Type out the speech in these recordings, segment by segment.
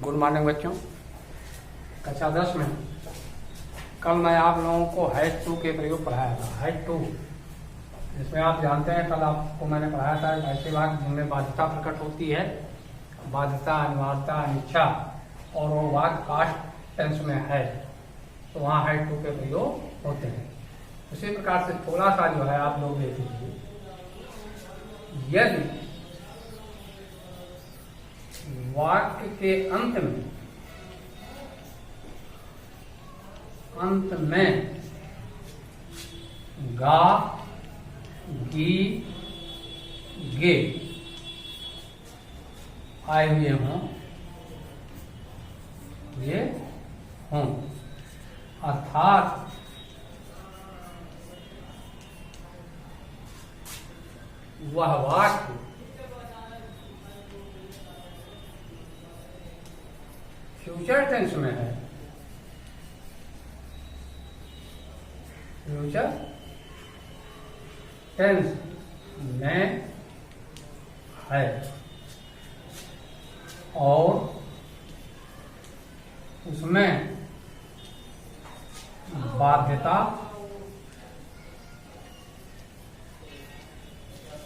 Good morning बच्चों। कक्षा 10 में कल मैं आप लोगों को हैड टू के प्रयोग पढ़ाया था। हैड टू जिसमें आप जानते हैं कल आपको मैंने पढ़ाया था ऐसे वाक्य जिनमें बाध्यता प्रकट होती है, बाध्यता, अनिवार्यता, अनिच्छा, और वो वाक्य पास्ट टेंस में है, तो वहाँ हैड टू के प्रयोग होते हैं। उसी प्रकार से थोड़ा सा जो है आप लोग देख लीजिए, यदि वाक्य के अंत में गा, गी, गे आए हुए हों, ये हों, अर्थात वह वाक्य फ्यूचर टेंस में है, फ्यूचर टेंस में है और उसमें बाध्यता,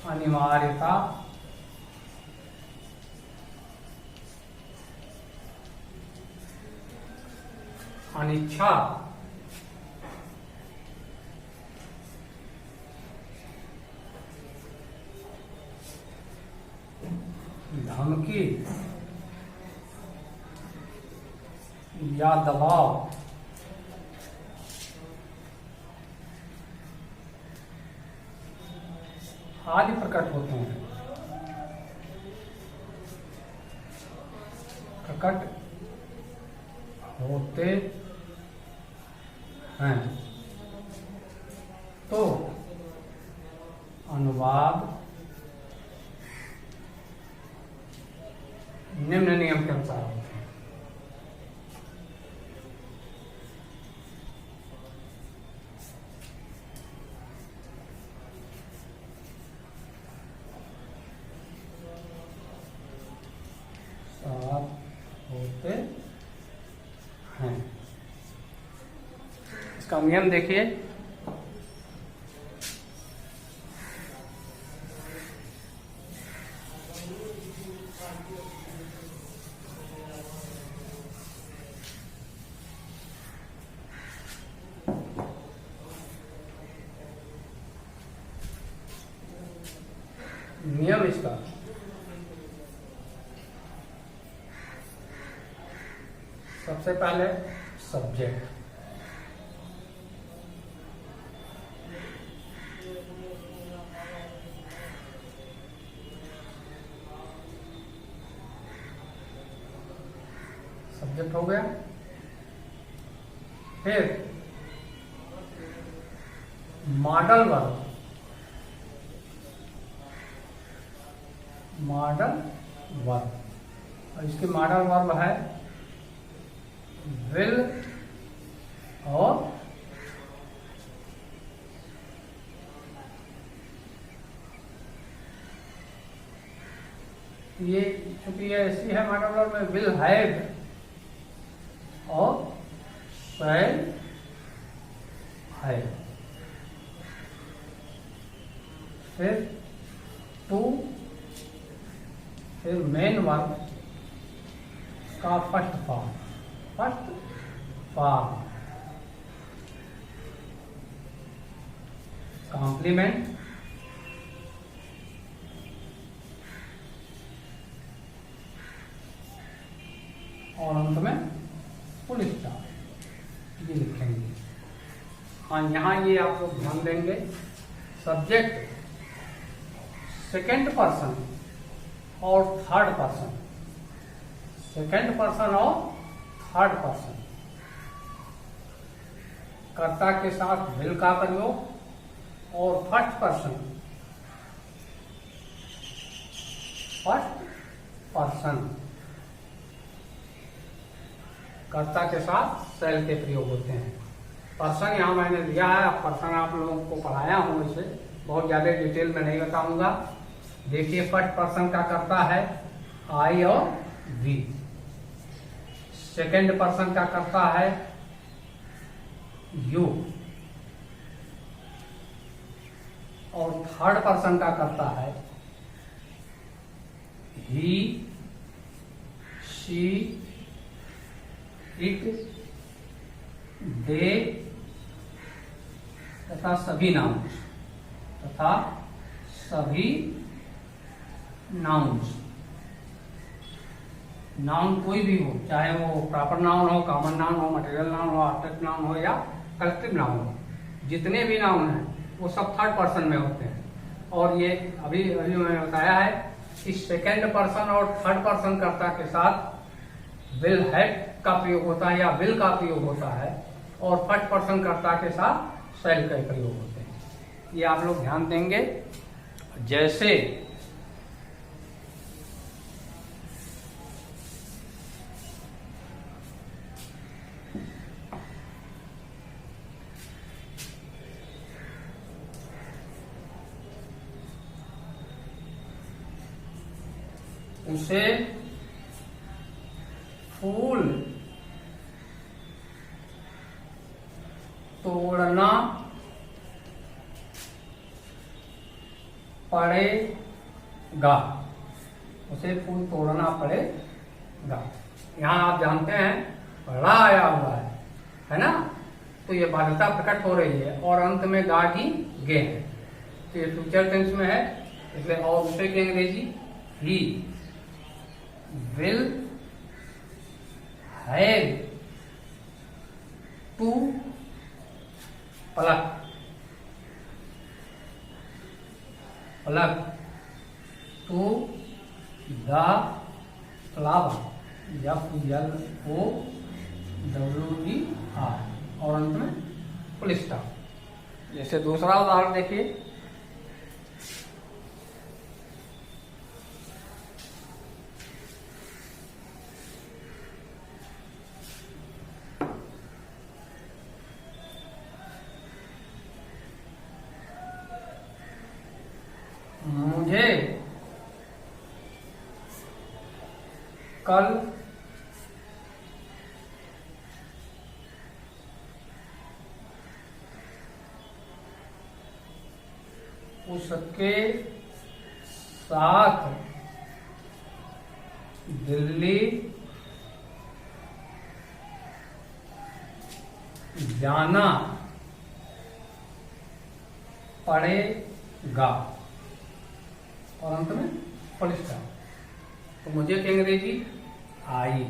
अनिवार्यता, अनिच्छा, धमकी या दबाव आदि प्रकट होते हैं। प्रकट होते हैं तो अनुवाद निम्न नियम के अनुसार होते हैं। साथ होते हैं। इसका नियम देखिए, नियम इसका सबसे पहले सब्जेक्ट, सब्जेक्ट हो गया। फिर मॉडल वर्ब, मॉडल वर्ब, और इसके मॉडल वर्ब है विल और ये, चूंकि ये ऐसी है मॉडल वर्ब में विल हैव और शैल हैव। फिर टू, फिर मेन वर्ब का first form, first form, complement, और अंत में फुल स्टॉप, ये लिखेंगे। हाँ, यहाँ ये आप लोग ध्यान देंगे, सब्जेक्ट सेकेंड पर्सन और थर्ड पर्सन, सेकेंड पर्सन और थर्ड पर्सन, कर्ता के साथ विल का प्रयोग, और फर्स्ट पर्सन, फर्स्ट पर्सन कर्ता के साथ शैल के प्रयोग होते हैं। पर्सन यहाँ मैंने दिया है, पर्सन आप लोगों को पढ़ाया हूँ, इसे बहुत ज्यादा डिटेल में नहीं बताऊंगा। देखिए फर्स्ट पर्सन का कर्ता है आई और वी, सेकेंड पर्सन का करता है यू, और थर्ड पर्सन का करता है ही, शी, इट, दे तथा सभी नाउन्स। नाउन कोई भी हो, चाहे वो प्रॉपर नाउन हो, कॉमन नाउन हो, मटेरियल नाउन हो, ऑब्जेक्ट नाउन हो या कलेक्टिव नाउन हो, जितने भी नाउन हैं वो सब थर्ड पर्सन में होते हैं। और ये अभी मैंने बताया है कि सेकेंड पर्सन और थर्ड पर्सन कर्ता के साथ विल हैड का प्रयोग होता है या विल का प्रयोग होता है, और फर्स्ट पर्सन कर्ता के साथ शैल का प्रयोग होते हैं। ये आप लोग ध्यान देंगे। जैसे उसे फूल तोड़ना पड़ेगा, उसे फूल तोड़ना पड़ेगा। यहाँ आप जानते हैं ड़ा आया हुआ है ना, तो ये बाध्यता प्रकट हो रही है और अंत में गा की गे है, तो ये फ्यूचर टेंस में है, इसलिए और उसे की अंग्रेजी ही will have to pluck to the flower, FLOWER, और अंत में फुल स्टॉप। जैसे दूसरा उदाहरण देखिए, मुझे कल उसके साथ दिल्ली जाना पड़ेगा, और अंत में फुल स्टॉप। तो मुझे क्या अंग्रेजी I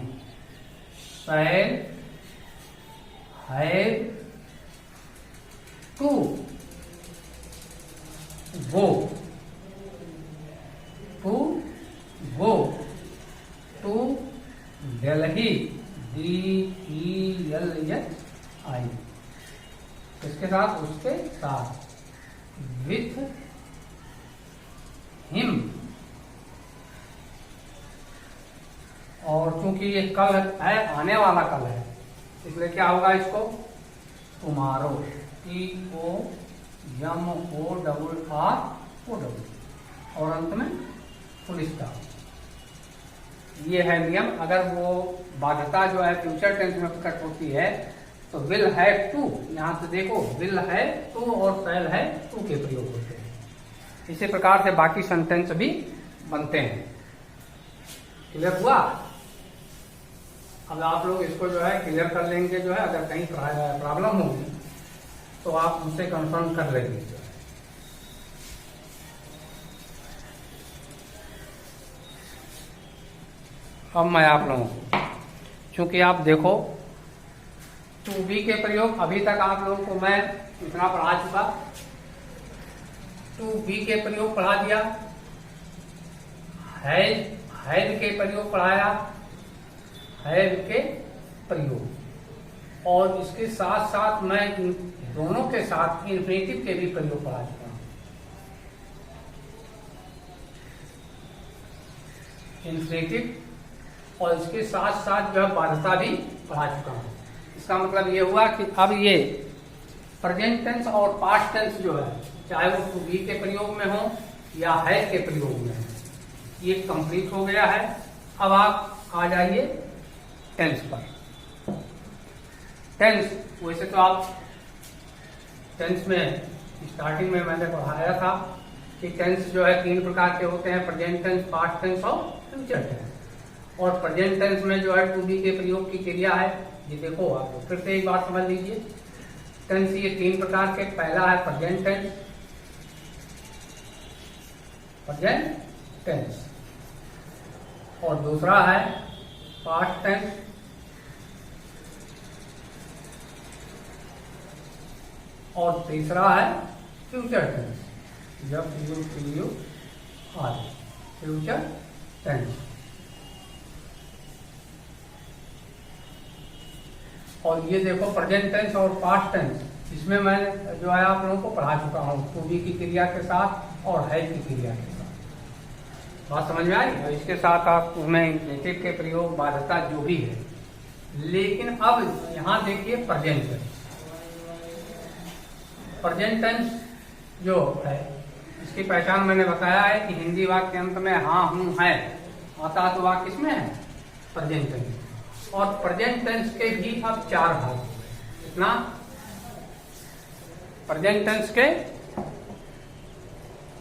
shall have to go to Delhi, DELHI, इसके साथ उसके साथ, विथ हिम, और चूंकि ये कल है, आने वाला कल है, इसलिए क्या होगा इसको टुमारो, TOMORROW, और अंत में फुल स्टॉप। ये है नियम। अगर वो बाध्यता जो है फ्यूचर टेंस में प्रकट होती है तो विल हैव टू, यहां से देखो विल हैव टू और शैल हैव टू के प्रयोग होते हैं। इसी प्रकार से बाकी सेंटेंस भी बनते हैं। क्लियर हुआ? अब आप लोग इसको जो है क्लियर कर लेंगे, जो है अगर कहीं प्रॉब्लम होगी तो आप मुझसे कंफर्म कर लेंगे। अब मैं आप लोगों को, चूंकि आप देखो टू बी के प्रयोग अभी तक आप लोगों को मैं इतना पढ़ा चुका, टू बी के प्रयोग पढ़ा दिया, हैव के प्रयोग पढ़ाया, हैव के प्रयोग, और इसके साथ साथ मैं इन दोनों के साथ इन्फिनेटिव के भी प्रयोग पढ़ा चुका हूं। इन्फिनेटिव और इसके साथ साथ जो है बाध्यता भी पढ़ा चुका हूं। इसका मतलब ये हुआ कि अब ये प्रेजेंट टेंस और पास्ट टेंस जो है, चाहे वो टू बी के प्रयोग में हो या हैव के प्रयोग में हो, ये कंप्लीट हो गया है। अब आप आ जाइए टेंस पर। टेंस, वैसे तो आप टेंस में स्टार्टिंग में मैंने पढ़ाया था कि टेंस जो है 3 प्रकार के होते हैं, प्रेजेंट टेंस, पास्ट टेंस और फ्यूचर टेंस। और प्रेजेंट टेंस में जो है टू बी के प्रयोग की क्रिया है, ये देखो आप फिर से एक बात समझ लीजिए। टेंस ये 3 प्रकार के, पहला है प्रेजेंट टेंस, प्रेजेंट टेंस, और दूसरा है पास्ट टेंस, और तीसरा है फ्यूचर टेंस, जब यू आर फ्यूचर टेंस। और ये देखो प्रेजेंट टेंस और पास्ट टेंस, इसमें मैं जो है आप लोगों को पढ़ा चुका हूँ, टू बी की क्रिया के साथ और है की क्रिया के साथ। बात समझ में आई? और इसके साथ आप उसमें इंप्लिसिट के प्रयोग, बाध्यता जो भी है। लेकिन अब यहाँ देखिए प्रेजेंट टेंस। प्रेजेंट टेंस जो है इसकी पहचान मैंने बताया है कि हिंदी वाक्य के अंत में हाँ, हूँ, है आता तो वाक्य किसमें है? Present tense. और प्रेजेंट टेंस के भी अब 4 भाग हो गए। कितना? प्रेजेंट टेंस के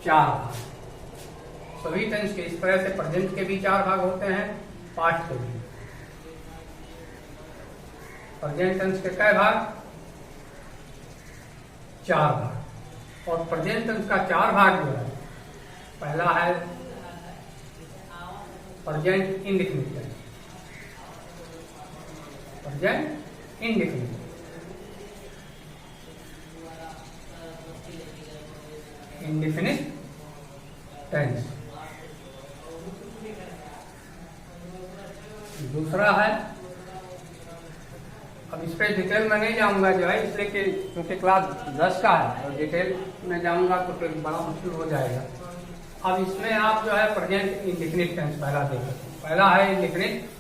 4 भाग, सभी टेंस के इस तरह से प्रेजेंट के भी 4 भाग होते हैं, पास्ट के भी। प्रेजेंट टेंस के कई भाग? 4 भाग। और प्रेजेंट टेंस का 4 भाग जो है, पहला है present indefinite tense, present indefinite, indefinite tense. दूसरा है, अब इस पर डिटेल में नहीं जाऊंगा जो है, इसलिए कि क्योंकि क्लास 10 का है और डिटेल में जाऊंगा तो फिर बड़ा मुश्किल हो जाएगा। अब इसमें आप जो है प्रेजेंट इंडेफिनिट टेंस पहला देखो। पहला है इंडेफिनिट,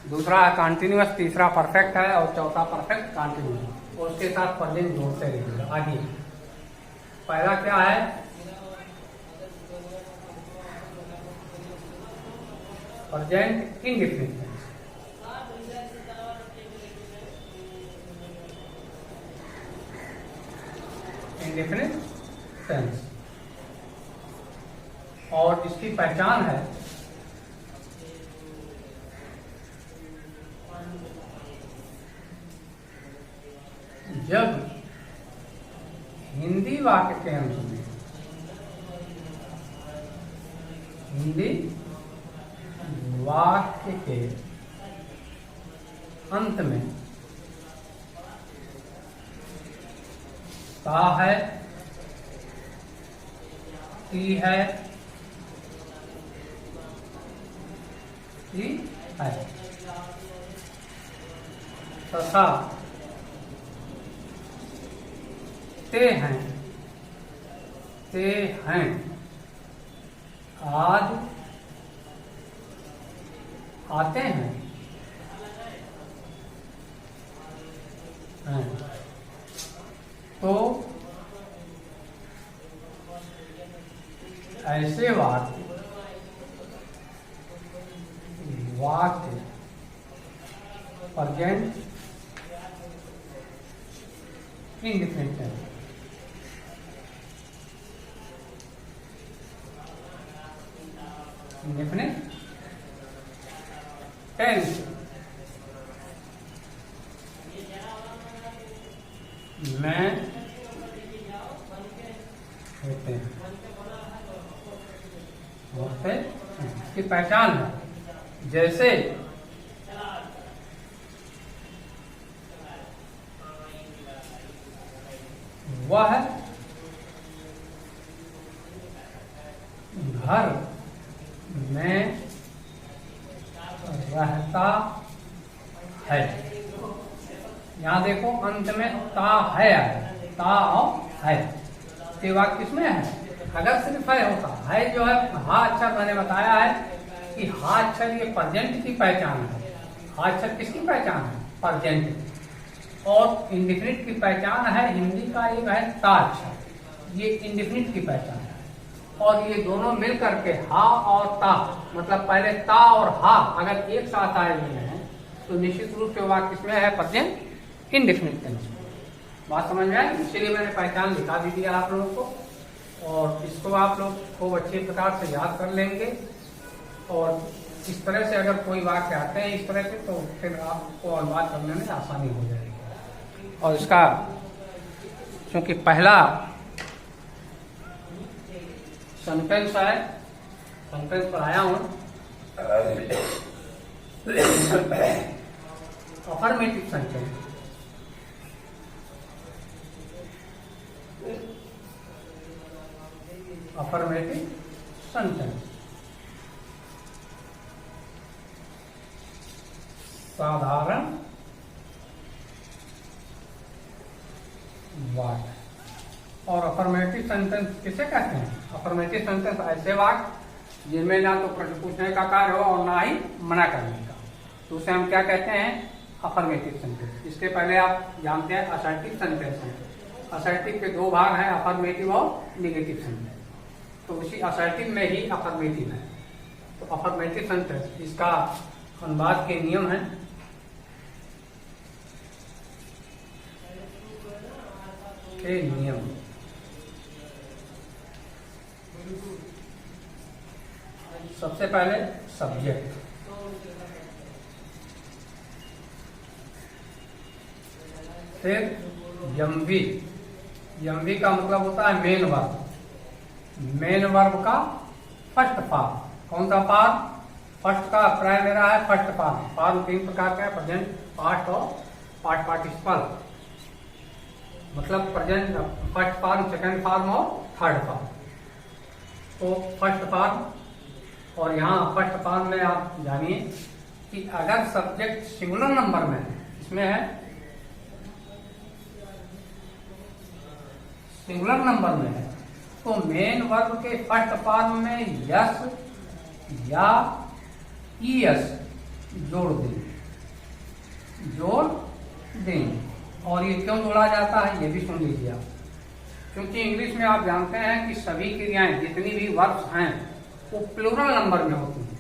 दूसरा है कंटिन्यूअस, तीसरा परफेक्ट है और चौथा परफेक्ट कंटिन्यूअस, और उसके साथ प्रेजेंट जोड़ते रहिएगा आगे। पहला क्या है? Present indefinite tense. Indefinite tense, और इसकी पहचान है जब हिंदी वाक्य के अंत में, हिंदी वाक्य के अंत में ता है, ती है, ती है, तथा ते हैं, ते हैं, आज आते हैं, तो ऐसे वाक्य present indefinite tense, indefinite tense में होते हैं। इसकी पहचान है, जैसे वह घर में रहता है। यहाँ देखो अंत में ता है, ता और है, ये वाक्य किसमें है? अगर सिर्फ है होता, है जो है हा अक्षर मैंने बताया है कि हा अक्षर ये प्रेजेंट की पहचान है। हा अक्षर किसकी पहचान है? प्रेजेंट। और इंडेफिनिट की पहचान है, हिंदी का एक है ता अक्षर, ये इंडेफिनिट की पहचान है। और ये दोनों मिल करके हा और ता, मतलब पहले ता और हा अगर एक साथ आए हुए हैं तो निश्चित रूप से वाक्य किसमें है? प्रेजेंट इंडेफिनिट टेंस में। बात समझ में आई? इसीलिए मैंने पहचान लिखा भी दिया आप लोगों को, और इसको आप लोग खूब अच्छे प्रकार से याद कर लेंगे। और इस तरह से अगर कोई वाक्य आते हैं इस तरह से, तो फिर आपको अनुवाद करने में आसानी हो जाएगी। और इसका क्योंकि पहला सेंटेंस है, सेंटेंस पढ़ाया हूं, अफर्मेटिव सेंटेंस। अफर्मेटिव सेंटेंस साधारण वाक्य। और अफर्मेटिव सेंटेंस किसे कहते हैं? अफर्मेटिव सेंटेंस ऐसे वाक्य जिनमें ना तो प्रश्न पूछने का कार्य हो और ना ही मना करने का, तो उसे हम क्या कहते हैं? Affirmative sentence. इसके पहले आप जानते हैं असर्टिव सेंटेंस है। असर्टिव के दो भाग हैं, अफर्मेटिव और निगेटिव सेंटेंस। तो उसी असर्टिव में ही अफर्मेटिव है। तो अफर्मेटिव सेंटेंस, इसका अनुवाद के नियम है। के नियम सबसे पहले सब्जेक्ट, फिर यमवी। यमवी का मतलब होता है मेन वर्ब। मेन वर्ब का फर्स्ट फॉर्म। कौन सा फॉर्म? फर्स्ट का अभिप्राय मेरा है फर्स्ट फॉर्म। फॉर्म तीन प्रकार का है, प्रेजेंट, पास्ट और पास्ट पार्टिसिपल। मतलब present, first form, second form और थर्ड फॉर्म। तो फर्स्ट फॉर्म, और यहाँ फर्स्ट फॉर्म में आप जानिए कि अगर सब्जेक्ट सिंगुलर नंबर में है, इसमें है सिंगुलर नंबर में है, तो मेन वर्ब के फर्स्ट फॉर्म में यस या ईएस जोड़ देंगे। और ये क्यों जोड़ा जाता है ये भी सुन लीजिए आप। क्योंकि इंग्लिश में आप जानते हैं कि सभी क्रियाएं, जितनी भी वर्ब्स हैं, वो प्लूरल नंबर में होती है।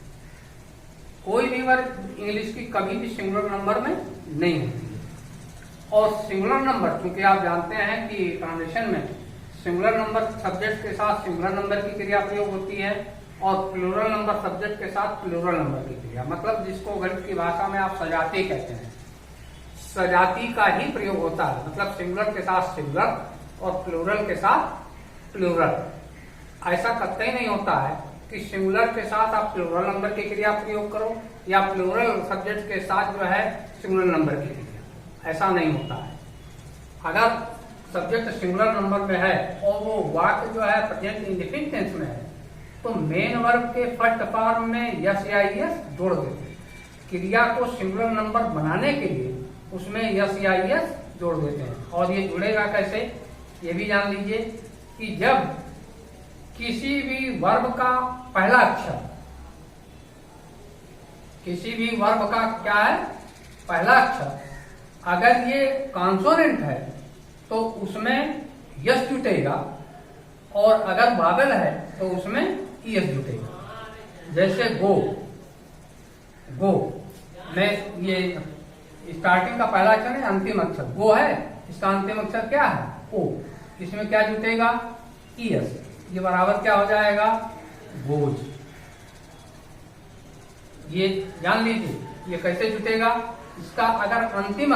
कोई भी वर्ब इंग्लिश की कभी भी सिंगुलर नंबर में नहीं होती है। और सिंगुलर नंबर, क्योंकि आप जानते हैं कि ट्रांजिशन में सिंगुलर नंबर सब्जेक्ट के साथ सिंगुलर नंबर की क्रिया प्रयोग होती है, और प्लूरल नंबर सब्जेक्ट के साथ प्लूरल नंबर की क्रिया। मतलब जिसको गणित की भाषा में आप सजाती कहते हैं, सजाती का ही प्रयोग होता है। मतलब सिंगुलर के साथ सिंगुलर और प्लूरल के साथ प्लूरल। ऐसा कतई नहीं होता है कि सिंगुलर के साथ आप प्लूरल नंबर की क्रिया प्रयोग करो या प्लूरल सब्जेक्ट के साथ जो है सिंगुलर नंबर की क्रिया। ऐसा नहीं होता है। अगर सब्जेक्ट सिंगुलर नंबर में है और वो वाक्य जो है प्रेजेंट इंडेफिनिट टेंस में है, तो मेन वर्ब के फर्स्ट फॉर्म में यस या ईएस जोड़ देते हैं। क्रिया को सिंगुलर नंबर बनाने के लिए उसमें यस या ईएस जोड़ देते हैं। और ये जुड़ेगा कैसे, ये भी जान लीजिए कि जब किसी भी वर्ब का पहला अक्षर, किसी भी वर्ब का क्या है पहला अक्षर, अगर ये कॉन्सोनेंट है तो उसमें यस जुटेगा, और अगर वावेल है तो उसमें ईएस जुटेगा। जैसे गो, गो में ये स्टार्टिंग का पहला अक्षर है, अंतिम अक्षर गो है, इसका अंतिम अक्षर क्या है ओ, इसमें क्या जुटेगा ईएस। ये बराबर क्या हो जाएगा गोज। ये जान लीजिए ये कैसे जुटेगा। इसका अगर अंतिम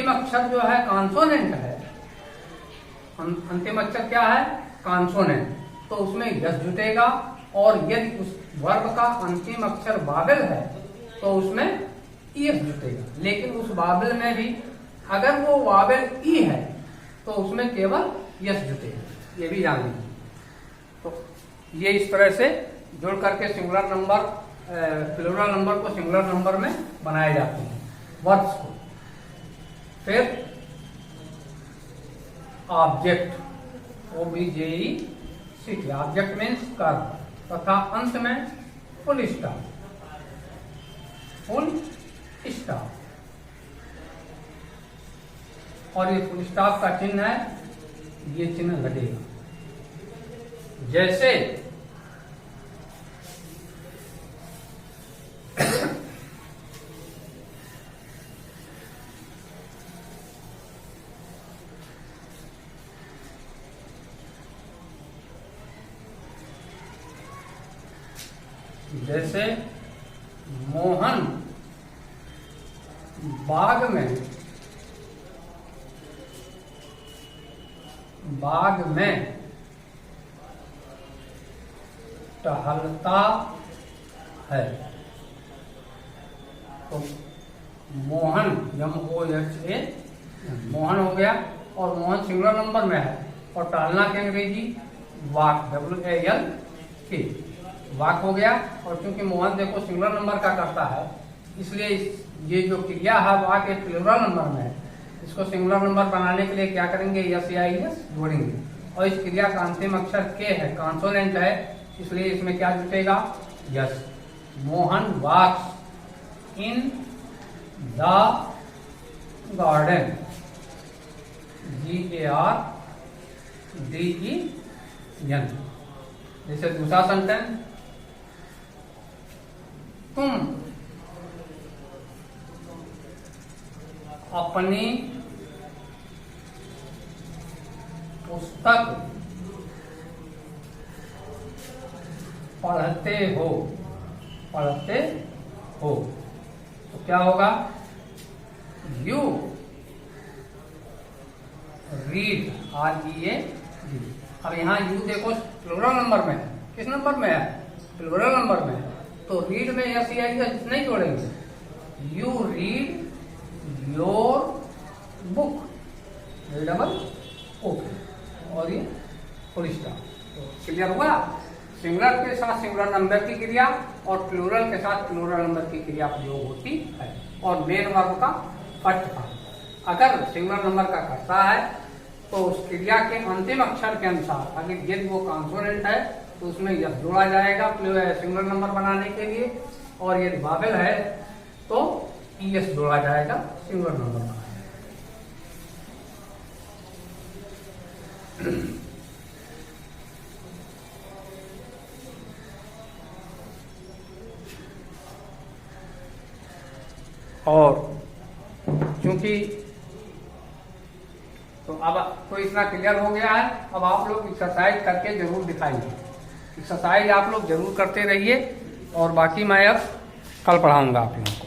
अक्षर जो है कॉन्सोनेंट है, अंतिम अक्षर क्या है कॉन्सोनेंट, तो उसमें यस जुटेगा। और यदि उस वर्ब का अंतिम अक्षर वावेल है तो उसमें ईएस जुटेगा। लेकिन उस वावेल में भी अगर वो वावेल ई है तो उसमें केवल यस जुटेगा। ये भी जान लीजिए। तो ये इस तरह से जोड़ करके सिंगुलर नंबर, प्लूरल नंबर को सिंगुलर नंबर में बनाए जाते हैं वर्ब्स को। फिर ऑब्जेक्ट, OBJECT, ऑब्जेक्ट मीन्स कर्म, तथा अंत में फुल स्टॉप, फुल स्टॉप। और ये फुल स्टॉप का चिन्ह है, ये चिन्ह लगेगा। जैसे जैसे मोहन बाग में टहलता है। तो मोहन MOHA मोहन हो गया, और मोहन सिंगुलर नंबर में है, और टहलना के अंग्रेजी वॉक WALK वॉक हो गया। और क्योंकि मोहन देखो सिंगुलर नंबर का करता है, इसलिए ये जो क्रिया है वॉक एक प्लूरल नंबर में है। इसको सिंगुलर नंबर बनाने के लिए क्या करेंगे, SIS जोड़ेंगे, और इस क्रिया का अंतिम अक्षर के है, कॉन्सोनेंट है, इसलिए इसमें क्या जुटेगा, yes. Mohan walks in the garden, GARDEN। जैसे दूसरा सेंटेंस, तुम अपनी पुस्तक पढ़ते हो। तो क्या होगा, यू रीड, READ। अब यहाँ यू देखो प्लूरल नंबर में है, किस नंबर में है, प्लूरल नंबर में है, तो रीड में SEIS नहीं जोड़ेंगे। You read your book, double okay, और ये फुल स्टॉप। तो क्लियर हुआ, सिंगुलर के साथ सिंगुलर नंबर की क्रिया और प्लूरल के साथ प्लूरल नंबर की क्रिया प्रयोग होती है। और मेन वर्ब का फर्स्ट फॉर्म अगर सिंगुलर नंबर का करता है तो उस क्रिया के अंतिम अक्षर के अनुसार, अगर यदि वो कॉन्सोनेंट है तो उसमें यस जोड़ा जाएगा सिंगुलर नंबर बनाने के लिए, और यदि वावेल है तो ES जोड़ा जाएगा सिंगुलर नंबर बनाने। और क्योंकि तो अब तो इतना क्लियर हो गया है, अब आप लोग एक्सरसाइज करके जरूर दिखाएंगे। एक्सरसाइज आप लोग जरूर करते रहिए, और बाकी मैं अब कल पढ़ाऊंगा आप लोगों को।